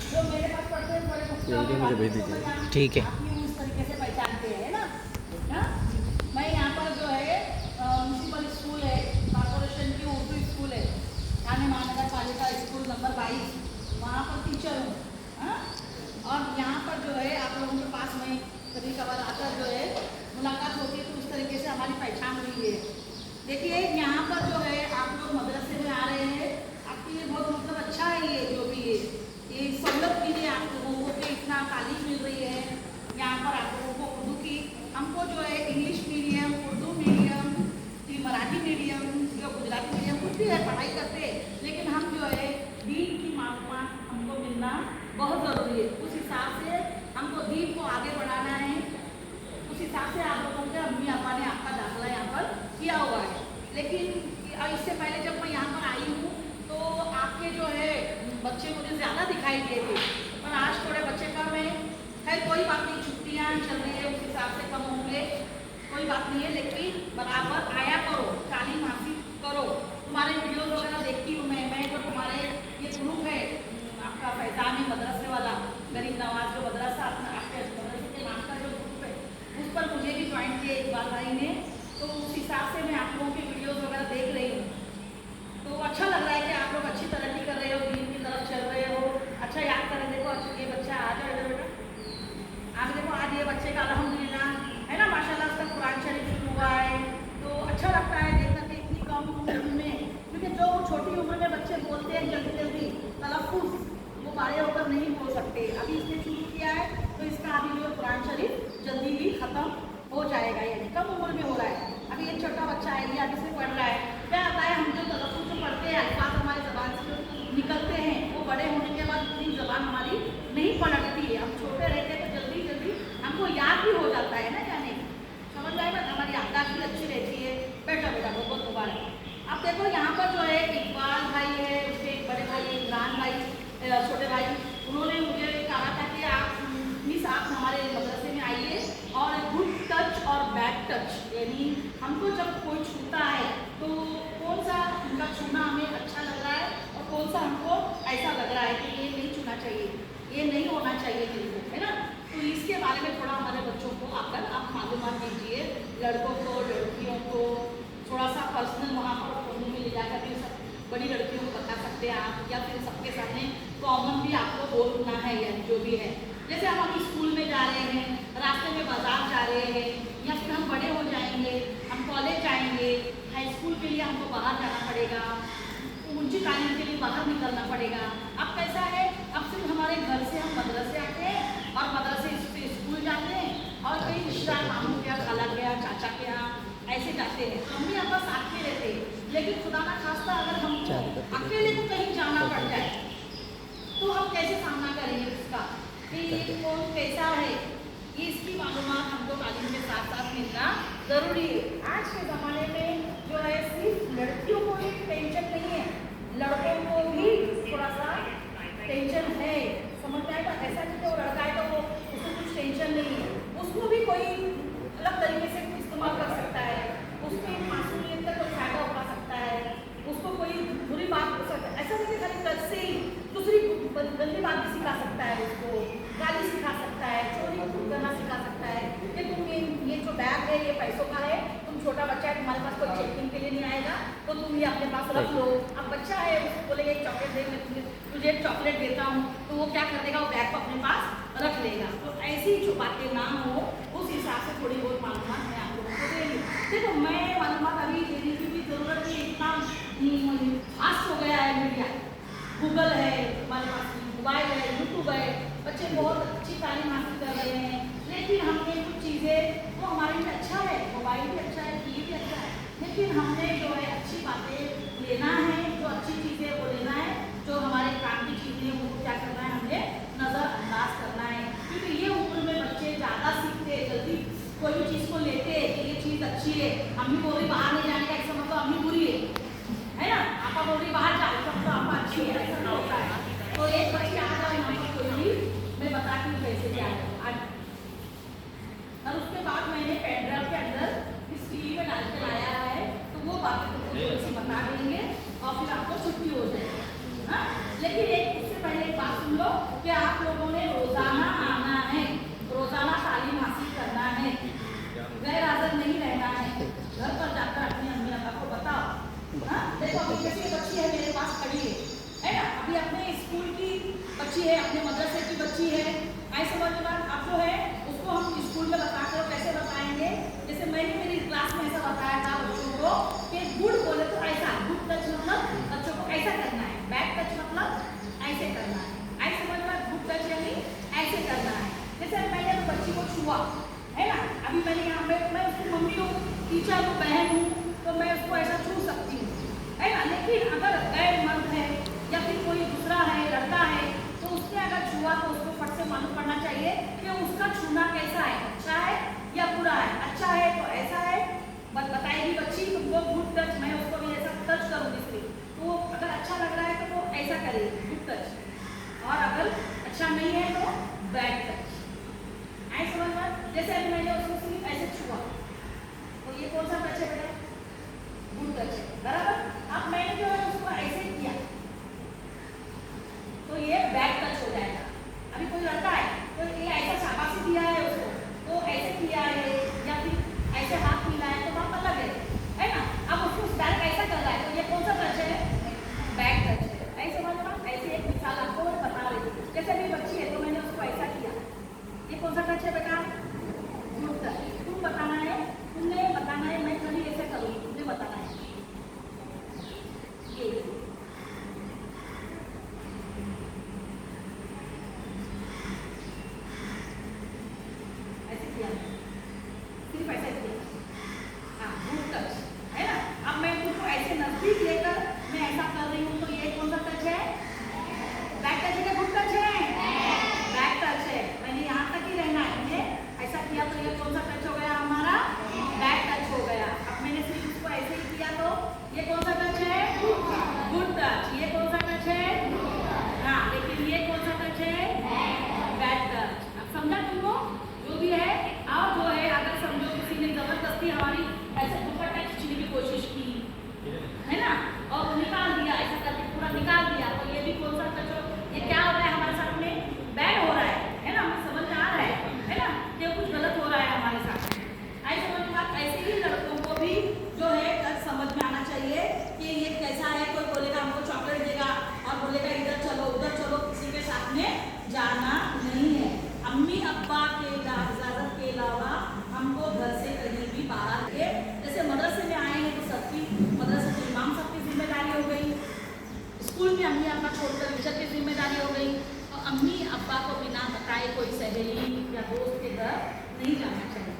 जो मेरे पास पढ़ते हैं थोड़े वीडियो मुझे भेज दीजिए। ठीक है। इस तरीके से पहचानते हैं ना। हाँ? मैं यहाँ पर जो है म्यूनसिपल स्कूल है, कॉर्पोरेशन की उर्दू स्कूल है, थाने महानगर पालिका स्कूल नंबर 22, वहाँ पर टीचर हूँ। हाँ? और यहाँ पर जो है आप लोगों के पास में कभी कभार आकर जो है मुलाकात होती है, तो उस तरीके से हमारी पहचान हुई है। देखिए यहाँ पर जो है आप लोग मदरसे में आ रहे हैं, आपके लिए बहुत मतलब अच्छा है। ये जो भी है ये सहूलत के लिए आप लोगों को इतना तालीम मिल रही है यहाँ पर आप लोगों को उर्दू की। हमको जो है English medium, Urdu medium, Marathi medium या गुजराती मीडियम कुछ भी है पढ़ाई करते हैं, लेकिन हम जो है दीन की मालूमात हमको मिलना बहुत ज़रूरी है। उस हिसाब से हमको दीन को आगे बढ़ाना है, उस हिसाब से आप लोगों के अम्मी अब्बा ने आपका दाखिला यहाँ पर किया हुआ है। लेकिन इससे पहले जब मैं यहाँ पर आई हूँ तो आपके जो है बच्चे मुझे ज़्यादा दिखाई दिए थे, पर आज थोड़े बच्चे कम हैं। खैर कोई बात नहीं, छुट्टियाँ चल रही है उस हिसाब से कम होंगे, कोई बात नहीं है। लेकिन बराबर आया करो, तालीम हासिल करो। तुम्हारे वीडियोज़ वगैरह देखती हूँ मैं जो तुम्हारे ये ग्रुप है आपका फैजानी मदरसे वाला, गरीब नवाज जो मदरसा अपना आपके मदरसे के नाम का जो ग्रुप है, उस पर मुझे भी ज्वाइन किया इकबाल भाई ने, तो उस हिसाब से मैं आप लोगों की वीडियोज़ वगैरह देख रही हूँ। तो अच्छा लग रहा है कि आप लोग अच्छी तरक्की कर रहे हो, दीन की तरफ चल रहे हो। अच्छा याद करें, देखो अच्छा ये बच्चा आ जाओ इधर बेटा, आप देखो आज ये बच्चे का अल्हम्दुलिल्लाह है ना, माशाल्लाह उसका कुरान शरीफ शुरू हुआ है। तो अच्छा लगता है देख करके इतनी कम उम्र में, क्योंकि जो छोटी उम्र में बच्चे बोलते हैं जल्दी जल्दी तलफ़ुज़, वो बड़े होकर नहीं बोल सकते। अभी इसने शुरू किया है तो इसका अभी जो कुरान शरीफ जल्दी ही ख़त्म हो जाएगा, यानी कम उम्र में हो रहा है। अभी ये छोटा बच्चा है, ये अभी से पढ़ रहा है। क्या आता है, हम जो तलफ़ुज़ जो पढ़ते हैं, अल्फाज हमारी ज़बान से जो निकलते हैं, वो बड़े होने के बाद इतनी ज़बान हमारी नहीं पलटती है। हम छोटे रहते हैं तो जल्दी जल्दी हमको याद भी हो जाता है ना, यानी समझ आएगा, हमारी याददाश्त भी अच्छी रहती है। बेटा बेटा बहुत बहुत मुबारक। अब देखो यहाँ पर जो है इकबाल भाई है, उसके एक बड़े भाई इमरान भाई, छोटे भाई, उन्होंने मुझे कहा था कि आप प्लीज़ आप हमारे मदरसे में आइए और गुड टच और बैड टच, यानी हमको जब कोई छूता है तो कौन सा उनका छूना हमें अच्छा लग रहा है और कौन सा हमको ऐसा लग रहा है कि ये नहीं छूना चाहिए, ये नहीं होना चाहिए बिल्कुल, है ना। तो इसके बारे में थोड़ा हमारे बच्चों को आकर आप मालूमात दीजिए, लड़कों को लड़कियों को थोड़ा सा पर्सनल वहाँ पर फोन में ले जाकर भी सब बड़ी लड़कियों को बता सकते हैं आप, या फिर सबके सामने कॉमन भी आपको बोलना है, या जो भी है। जैसे हम अभी स्कूल में जा रहे हैं, रास्ते में बाजार जा रहे हैं, या फिर हम बड़े हो जाएंगे, हम कॉलेज जाएंगे, हाई स्कूल के लिए हमको बाहर जाना पड़ेगा, ऊंची तालीम के लिए बाहर निकलना पड़ेगा। अब कैसा है, अब सिर्फ हमारे घर से हम मदरसे आते हैं और मदरसे से स्कूल जाते हैं, और कई रिश्तेदार मामू के यहाँ, खाला के यहाँ, चाचा के यहाँ ऐसे जाते हैं। तो हम भी यहाँ पर साथ में रहते हैं, लेकिन खुदा ना खास्ता अगर हमको अकेले को कहीं जाना पड़ जाए तो हम कैसे सामना करेंगे इसका, कि ये कौन कैसा है, ये इसकी मालूमात हमको तालीम के साथ साथ मिलना ज़रूरी है। आज के ज़माने में जो है सिर्फ लड़कियों को ही टेंशन नहीं है, लड़कों को भी थोड़ा सा टेंशन है, समझ में आएगा। ऐसा नहीं कि वो लड़का है तो वो उसको कुछ टेंशन नहीं है, उसको भी कोई अलग तरीके से इस्तेमाल कर सकता है, उसकी मासूमियत का कोई फायदा उठा सकता है, उसको कोई बुरी बात हो सकता है। ऐसा नहीं कि खाली कल से ही दूसरी गंदी बात भी सिखा सकता है, उसको गाली सिखा सकता है, चोरी करना सिखा सकता है कि तुम ये जो बैग है ये पैसों का है, तुम छोटा बच्चा है, तुम्हारे पास कोई चेकिंग के लिए नहीं आएगा, तो तुम ये अपने पास रख लो। अब बच्चा है, उसको बोलेगा एक चॉकलेट दे, मैं तुझे एक चॉकलेट देता हूँ, तो वो क्या कर देगा, वो बैग को अपने पास रख लेगा। तो ऐसी जो बातें ना हो, उस हिसाब से थोड़ी बहुत मालूमात मैं आप लोगों को दे रही हूँ। देखो मैं मालूमात अभी देने की भी ज़रूरत नहीं, इतना फास्ट हो गया है मीडिया, गूगल है हमारे पास, मोबाइल है, यूट्यूब है, बच्चे बहुत अच्छी तालीम हासिल कर रहे हैं। लेकिन हमने कुछ चीज़ें, वो हमारे लिए अच्छा है, मोबाइल भी अच्छा है, टीवी भी अच्छा है, लेकिन हमने जो है अच्छी बातें लेना है, जो अच्छी चीज़ें वो लेना है, जो हमारे काम की चीज़ें उनको क्या करना है, हमने नज़रअंदाज करना है। क्योंकि ये उम्र में बच्चे ज़्यादा सीखते हैं, जल्दी कोई भी चीज़ को लेते हैं कि ये चीज़ अच्छी है। हम भी बोल रही बाहर नहीं जाने का, ऐसा मतलब हम भी बुरी है ना, आपा बोल रही बाहर जाए तो आपा अच्छी है, ऐसा नहीं होता है। तो एक बच्चे आ जाओ यहाँ पर कोई भी, मैं बताती हूँ कैसे क्या है। और उसके बाद मैंने पेनड्राइव के अंदर इस टीवी में डाल के लाया है, तो वो बातें तुमको थोड़ी सी बता देंगे और फिर आपको छुट्टी हो जाएगी। लो कि आप लोगों ने रोजाना आना है, रोजाना तालीम हासिल करना है, गैर हाजिर नहीं रहना है। घर पर जाकर अपनी अम्मी अब्बा को बताओ। हाँ, देखो अभी कैसी बच्ची है मेरे पास खड़ी है ना, अभी अपने स्कूल की बच्ची है, अपने मदरसे की बच्ची है। ऐसे समझ बात आप जो है उसको हम स्कूल में बताते हो, कैसे बताएंगे? जैसे मैंने मेरी क्लास में ऐसा बताया था बच्चों को कि गुड बोले तो ऐसा, गुड टच मतलब बच्चों को ऐसा करना है, बैड टच मतलब ऐसे करना है। ऐसे समझ बात, गुड टच यानी ऐसे करना है। जैसे मैंने तो बच्ची को छुआ है ना, अभी मैंने यहाँ मैं उसकी मम्मी हूँ, टीचर हूँ, बहन हूँ, तो मैं उसको ऐसा छू सकती हूँ है ना। लेकिन अगर गैर मर्द है या फिर कोई दूसरा है, लड़का है, तो उसने अगर छुआ तो उसको फट से मालूम पड़ना चाहिए कि उसका छूना कैसा है, अच्छा है या बुरा है। अच्छा है तो ऐसा है, बताएगी बच्ची तुमको गुड टच, मैं उसको भी ऐसा टच करूँगी सिर्फ, तो अगर अच्छा लग रहा है तो वो ऐसा करेगी गुड टच, और अगर अच्छा नहीं है तो बैड टच। ऐसे समझ में, जैसे अभी मैंने उसको सिर्फ ऐसे छुआ तो ये कौन सा टच है बेटा? गुड टच है, बराबर। अब मैंने जो है उसको ऐसे किया तो ये बैड टच हो जाएगा। अभी कोई लड़का है तो ये ऐसा शाबाशी दिया है उसको, तो ऐसे किया है या फिर ऐसे हाथ मिलाया है तो बात अलग है ना। अब उसको डायरेक्ट ऐसा कर रहा है तो ये कौन सा टच है? बैड टच है। ऐसे समझ में, ऐसे एक मिसाल आपको बता रही हूँ। जैसे अभी बच्ची है तो मैंने उसको ऐसा किया, ये कौन सा टच है बेटा? Good touch. तुम बताना है, तुमने बताना है, मैं कभी ऐसे करूँगी, तुमने बताना है ये। ऐसे किया, सिर्फ ऐसे किया, हाँ गुड टच है ना। अब मैं तुमको ऐसे नजदीक लेकर मैं ऐसा कर रही हूँ तो ये कौन सा टच है? बैक टच है, गुड टच है? बैक टच है। मैंने यहाँ तक ही रहना है, मुझे ऐसा किया तो ये कौन सा टच हो गया हमारा? बैक टच हो गया। अब मैंने सिर्फ इसको ऐसे ही किया तो ये कौन सा टच है? Good touch. ये कौन सा टच है? हाँ, लेकिन ये कौन सा टच है? Bad touch. अब समझा तुमको? जो भी है, और जो है अगर समझो किसी ने जबरदस्ती हमारी ऐसे दुपट्टा खींचने की कोशिश की है ना, और निकाल दिया, ऐसा करके पूरा निकाल दिया, तो ये भी कौन सा टच हो? ये क्या हो रहा है हमारे साथ में? बैड हो रहा है ना। हमें समझ में आ रहा है ना, ये कुछ गलत हो रहा है हमारे साथ में। ऐसे समझ बात। ऐसे ही लड़कों को भी जो है टच समझ में आना चाहिए कि ये कैसा है। कोई बोलेगा हमको चॉकलेट देगा और बोलेगा इधर चलो उधर चलो, किसी के साथ में जाना नहीं है। अम्मी अब्बा के इजाजत के अलावा हमको घर से कहीं भी बाहर के, जैसे मदरसे में आए हैं तो सबकी, मदरसे के इमाम साहब की जिम्मेदारी हो गई, स्कूल में अम्मी अब्बा छोड़कर टीचर की जिम्मेदारी हो गई, और अम्मी अब्बा को बिना बताए कोई सहेली या दोस्त के घर नहीं जाना चाहिए,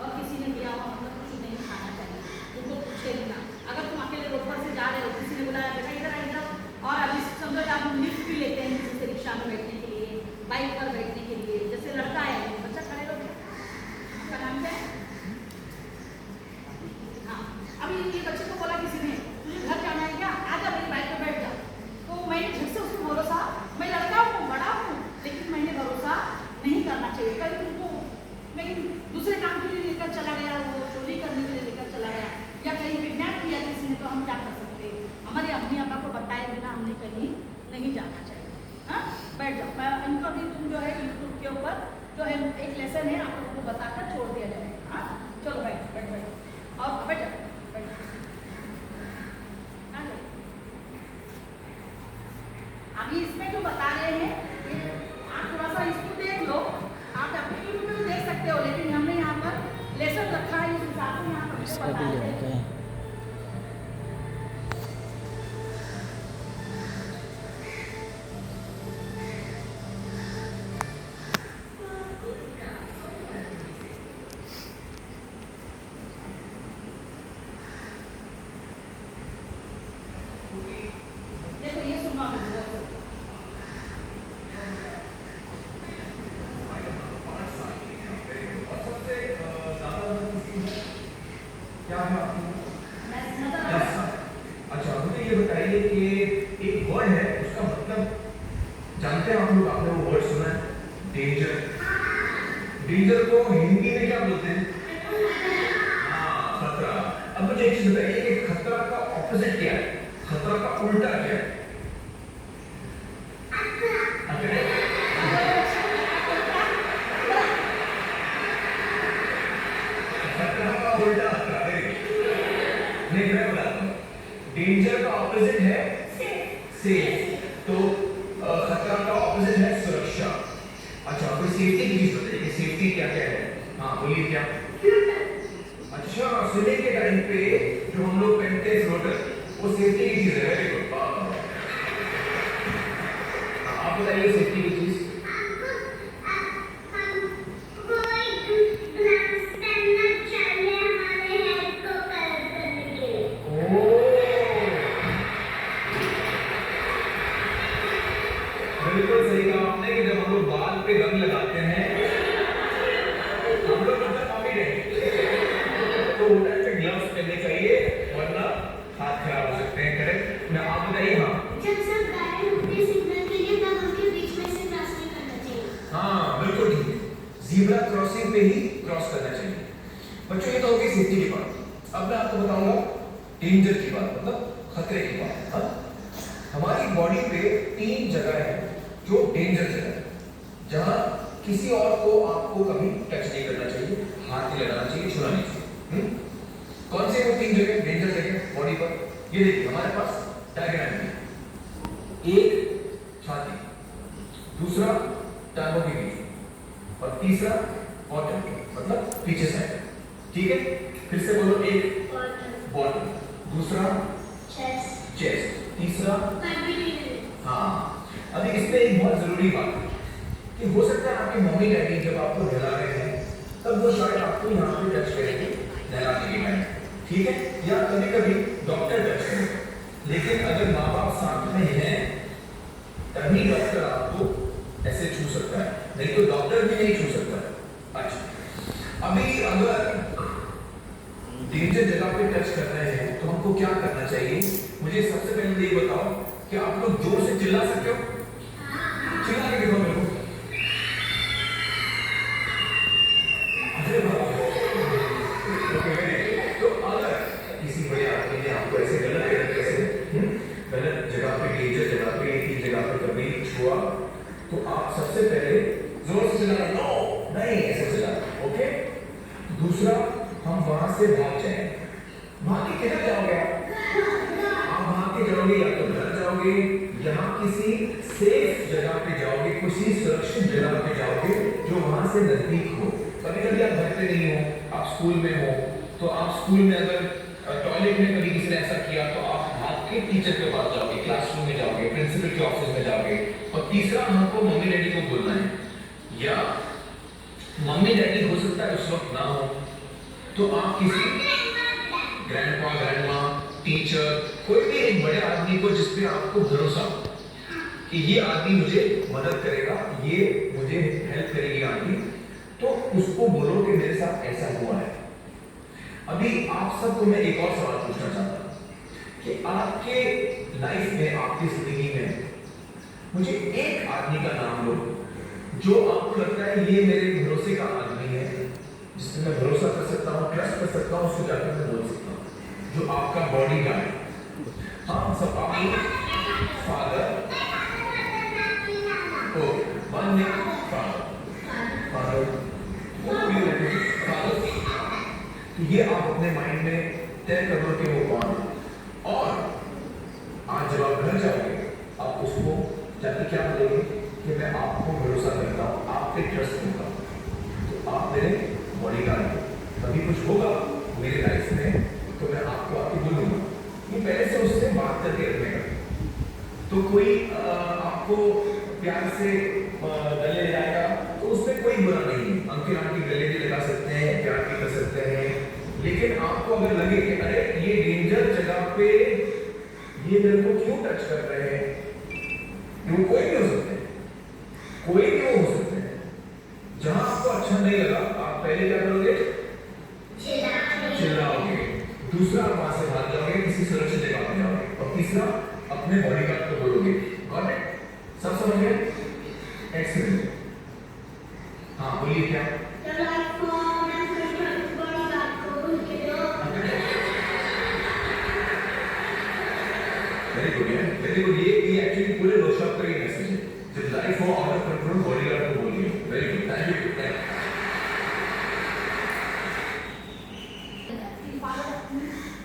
और किसी ने दिया हुआ मतलब कुछ नहीं खाना चाहिए, उनको पूछे बिना। अगर तुम अकेले रोड पर से जा रहे हो, किसी ने बुलाया बेटा इधर इधर, और अभी समझो आप लिफ्ट भी लेते हैं किसी से रिक्शा में बैठने के लिए, बाइक पर बैठने के लिए, जैसे लड़का है बच्चा खड़े हो, आपका नाम क्या है? हाँ, अभी ये बच्चे को बोला किसी ने तुझे घर जाना है क्या, आजा मेरी बाइक पर बैठ जा, तो मैंने झट से उसको भरोसा, मैं लड़का हूँ बड़ा हूँ, लेकिन मैंने भरोसा नहीं करना चाहिए। कभी तुमको मैं दूसरे काम के लिए लेकर चला गया, वो चोरी करने के लिए लेकर चला गया, या कहीं किडनैप किया किसी ने, तो हम क्या कर सकते हैं? हमारे अम्मी अब्बा को बताए बिना हमने कहीं नहीं जाना चाहिए। हाँ, बैठ जाओ। मैं इनको भी तुम जो है यूट्यूब के ऊपर जो है एक लेसन है आप लोगों को बताकर छोड़ दिया जाएगा। हाँ, चलो बैठ बैठ बैठ और बैठ जाओ, बैठ जाओ। अभी इसमें जो बता रहे हैं आप थोड़ा सा इसको देख लो, आप अपने यूट्यूब में भी देख सकते हो, लेकिन हमने यहाँ पर लेसन रखा है, इस हिसाब से यहाँ पर बता रहे हैं। देखो ये सुनो क्या है आपको? अच्छा, मुझे ये बताइए कि एक वर्ड है उसका मतलब जानते हैं आप लोग? आपने वो वर्ड सुना है? डेंजर। डेंजर को हिंदी में क्या बोलते हैं? हाँ, खतरा। अब मुझे एक चीज बताइए कि खतरा का ऑपोजिट क्या है? खतरा का उल्टा क्या है? का ऑपोजिट है सेफ, तो खतरा का ऑपोजिट है सुरक्षा। अच्छा, कोई सेफ्टी की चीज बताइए कि सेफ्टी क्या क्या है? हाँ बोलिए क्या? अच्छा, स्विमिंग के टाइम पे जो हम लोग पहनते हैं फ्लोटर, वो सेफ्टी की चीज है। Very good. आप बताइए सेफ्टी की चीज। बिल्कुल सही कहा आपने कि जब हम लोग बाल पे रंग लगाते हैं, हम लोग मतलब मम्मी डैडी, तो वो टाइम पे ग्लव्स पहनने चाहिए, वरना हाथ खराब हो सकते हैं। करेक्ट ना? आप बताइए। हाँ, जब सब गाड़ी रुकती सिग्नल के लिए तब उनके बीच में से क्रॉस नहीं करना चाहिए। हाँ बिल्कुल ठीक है, जीब्रा क्रॉसिंग पे ही क्रॉस करना चाहिए। बच्चों ये तो हो गई सेफ्टी की बात। अब मैं आपको बताऊंगा डेंजर की बात, मतलब खतरे की बात। हाँ, हमारी बॉडी पे 3 जगह है जो डेंजर जगह है, जहां किसी और को आपको कभी टच नहीं करना चाहिए, हाथ नहीं लगाना चाहिए, छूना नहीं चाहिए। कौन से वो 3 जगह डेंजर जगह बॉडी पर? ये देखिए हमारे पास डायग्राम में, एक छाती, दूसरा टांगों के बीच, और तीसरा बॉटम, मतलब पीछे साइड। ठीक है, फिर से बोलो। एक बॉटम, दूसरा चेस्ट, तीसरा। हाँ, अभी इसमें एक बहुत जरूरी बात है कि हो सकता है आपकी मम्मी डैडी जब आपको नहला रहे हैं तब वो शायद आपको यहाँ पे टच करेंगे नहलाने के टाइम, ठीक है, या कभी कभी डॉक्टर टच करेंगे। लेकिन अगर माँ बाप साथ में हैं तभी डॉक्टर आपको ऐसे छू सकता है, नहीं तो डॉक्टर भी नहीं छू सकता है। अच्छा, अभी अगर डेंजर जगह पे टच कर रहे हैं तो हमको क्या करना चाहिए? मुझे सबसे पहले ये बताओ कि आप लोग जोर से चिल्ला सकते हो? चिल्ला के देखो मेरे को। अरे बाबा, तो अगर किसी बड़े आदमी ने आपको ऐसे गलत तरीके से गलत जगह पे, डेंजर जगह पे, एक ही जगह पे कभी छुआ, तो आप सबसे पहले जोर से चिल्लाना, नो नहीं, ऐसे चिल्लाना। ओके, दूसरा, हम वहां से भाग जाएंगे। भाग के किधर जाओगे? आप भाग के जाओगे या तो घर जाओगे, यहाँ किसी सेफ जगह पे जाओगे, किसी सुरक्षित जगह पे जाओगे जो वहां से नजदीक हो। कभी कभी आप घर पे नहीं हो, आप स्कूल में हो, तो आप स्कूल में अगर टॉयलेट में कभी किसी ने ऐसा किया तो आप भाग के टीचर के पास जाओगे, क्लासरूम में जाओगे, प्रिंसिपल के ऑफिस में जाओगे। और तीसरा, हमको मम्मी डैडी को बोलना है, या मम्मी डैडी हो सकता है उस वक्त ना हो, तो आप किसी ग्रैंडपा, ग्रैंडमा, टीचर, कोई भी एक बड़े आदमी को जिसपे आपको भरोसा हो कि ये आदमी मुझे मदद करेगा, ये मुझे हेल्प करेगी आदमी, तो उसको बोलो कि मेरे साथ ऐसा हुआ है। अभी आप सबको मैं एक और सवाल पूछना चाहता हूं कि आपके लाइफ में, आपकी जिंदगी में मुझे एक आदमी का नाम लो जो आपको लगता है ये मेरे भरोसे का आदमी है, जिसमें मैं भरोसा कर सकता हूँ, ट्रस्ट कर सकता हूँ, उसको जाकर मैं बोल सकता हूँ, जो आपका बॉडी गार्ड है। हाँ, सब आपके फादर, वन नेम फादर, तो ये आप अपने माइंड में तय कर लो कि वो कौन है। और आज जब आप घर जाओगे आप उसको जाके क्या बोलेंगे कि मैं आपको भरोसा करता हूँ, आप पे ट्रस्ट करता हूँ, तो आप मेरे बॉडीगार्ड हो, कभी कुछ होगा मेरे लाइफ में तो मैं आपको आके बोलूंगा। ये पहले से उससे बात करके रखने का। तो कोई आपको प्यार से गले लगाएगा तो उसमें कोई बुरा नहीं है, अंकल आंटी गले भी लगा सकते हैं, प्यार भी कर सकते हैं। लेकिन आपको अगर लगे कि अरे ये डेंजर जगह पे ये मेरे को क्यों टच कर रहे हैं, वो कोई भी हो सकते हैं, कोई भी हो सकते हैं, जहां आपको अच्छा नहीं लगा आप पहले क्या करोगे? चिल्लाओगे। दूसरा, आप वहां से भाग जाओगे, किसी सुरक्षित जगह पे जाओगे। और तीसरा, अपने बॉडीगार्ड को बोलोगे। Got it? सब समझ गए? एक्सीलेंट। हाँ बोलिए क्या? वेरी गुड है, वेरी गुड। ये एक्चुअली पूरे वर्कशॉप का ही मैसेज है, जब लाइफ हो आउट ऑफ कंट्रोल बॉडीगार्ड को बोलिए। Very good, thank you.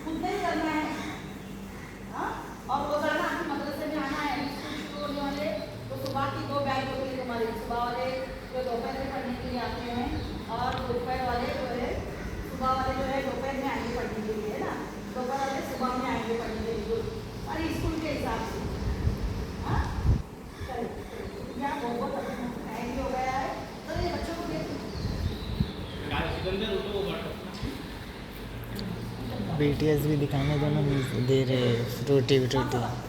खुद नहीं करना है, हाँ? BTS भी दिखाने दो ना, दे रहे फ्रूटी व्रूटी।